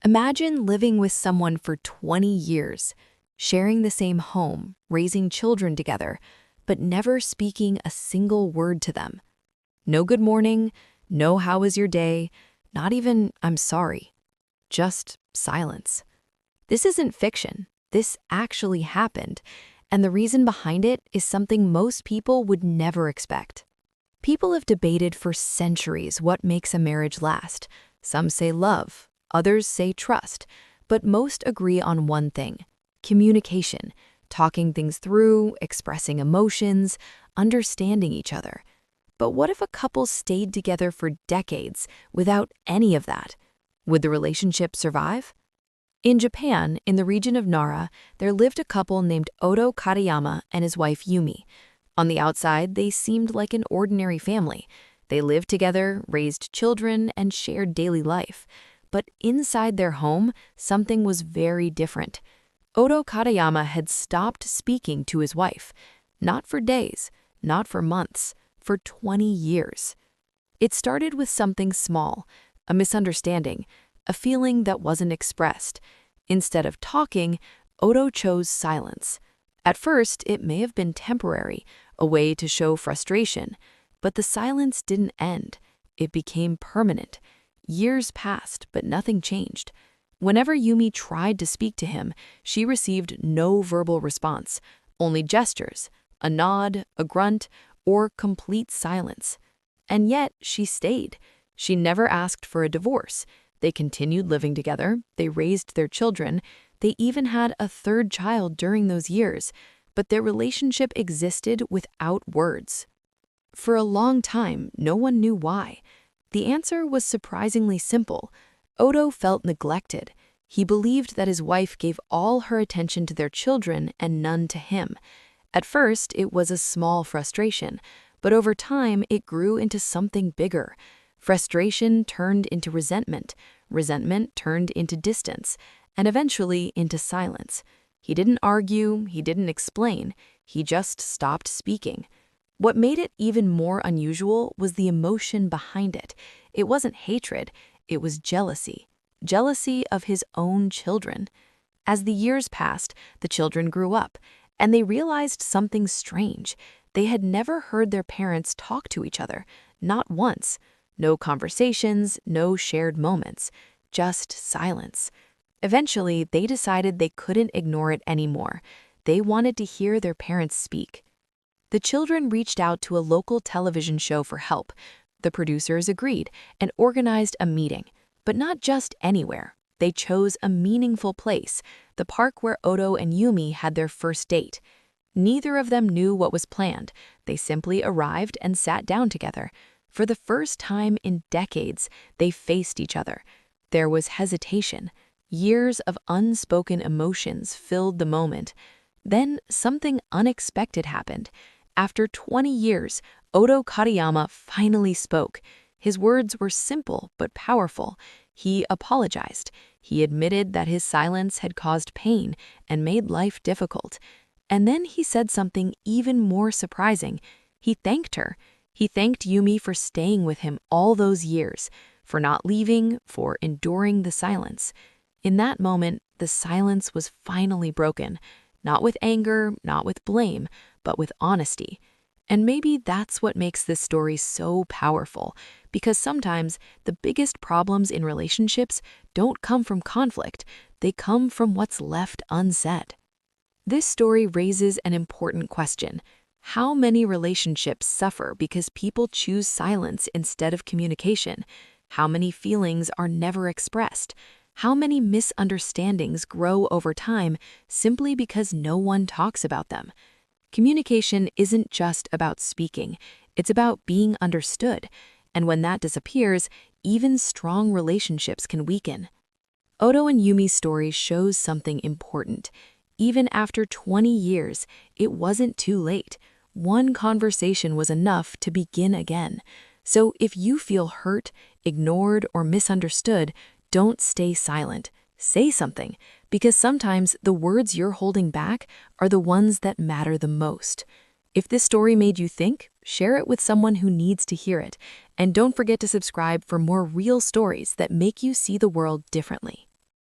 Imagine living with someone for 20 years, sharing the same home, raising children together, but never speaking a single word to them. No good morning, no how was your day, not even I'm sorry. Just silence. This isn't fiction. This actually happened, and the reason behind it is something most people would never expect. People have debated for centuries what makes a marriage last. Some say love, others say trust, but most agree on one thing: communication, talking things through, expressing emotions, understanding each other. But what if a couple stayed together for decades without any of that? Would the relationship survive? In Japan, in the region of Nara, there lived a couple named Oto Katayama and his wife Yumi. On the outside, they seemed like an ordinary family. They lived together, raised children, and shared daily life. But inside their home, something was very different. Oto Katayama had stopped speaking to his wife. Not for days, not for months, for 20 years. It started with something small, a misunderstanding, a feeling that wasn't expressed. Instead of talking, Oto chose silence. At first, it may have been temporary, a way to show frustration, but the silence didn't end. It became permanent. Years passed, but nothing changed. Whenever Yumi tried to speak to him, she received no verbal response, only gestures, a nod, a grunt, or complete silence. And yet, she stayed. She never asked for a divorce. They continued living together, they raised their children, they even had a third child during those years, but their relationship existed without words. For a long time, no one knew why. The answer was surprisingly simple. Oto felt neglected. He believed that his wife gave all her attention to their children and none to him. At first, it was a small frustration, but over time, it grew into something bigger. Frustration turned into resentment, resentment turned into distance, and eventually into silence. He didn't argue, he didn't explain, he just stopped speaking. What made it even more unusual was the emotion behind it. It wasn't hatred, it was jealousy. Jealousy of his own children. As the years passed, the children grew up, and they realized something strange. They had never heard their parents talk to each other, not once. No conversations, no shared moments, just silence. Eventually, they decided they couldn't ignore it anymore. They wanted to hear their parents speak. The children reached out to a local television show for help. The producers agreed and organized a meeting, but not just anywhere. They chose a meaningful place, the park where Oto and Yumi had their first date. Neither of them knew what was planned. They simply arrived and sat down together. For the first time in decades, they faced each other. There was hesitation. Years of unspoken emotions filled the moment. Then something unexpected happened. After 20 years, Oto Katayama finally spoke. His words were simple but powerful. He apologized. He admitted that his silence had caused pain and made life difficult. And then he said something even more surprising. He thanked her. He thanked Yumi for staying with him all those years, for not leaving, for enduring the silence. In that moment, the silence was finally broken, not with anger, not with blame, but with honesty. And maybe that's what makes this story so powerful, because sometimes the biggest problems in relationships don't come from conflict, they come from what's left unsaid. This story raises an important question. How many relationships suffer because people choose silence instead of communication? How many feelings are never expressed? How many misunderstandings grow over time simply because no one talks about them? Communication isn't just about speaking, it's about being understood. And when that disappears, even strong relationships can weaken. Oto and Yumi's story shows something important. Even after 20 years, it wasn't too late. One conversation was enough to begin again. So if you feel hurt, ignored, or misunderstood, don't stay silent. Say something, because sometimes the words you're holding back are the ones that matter the most. If this story made you think, share it with someone who needs to hear it. And don't forget to subscribe for more real stories that make you see the world differently.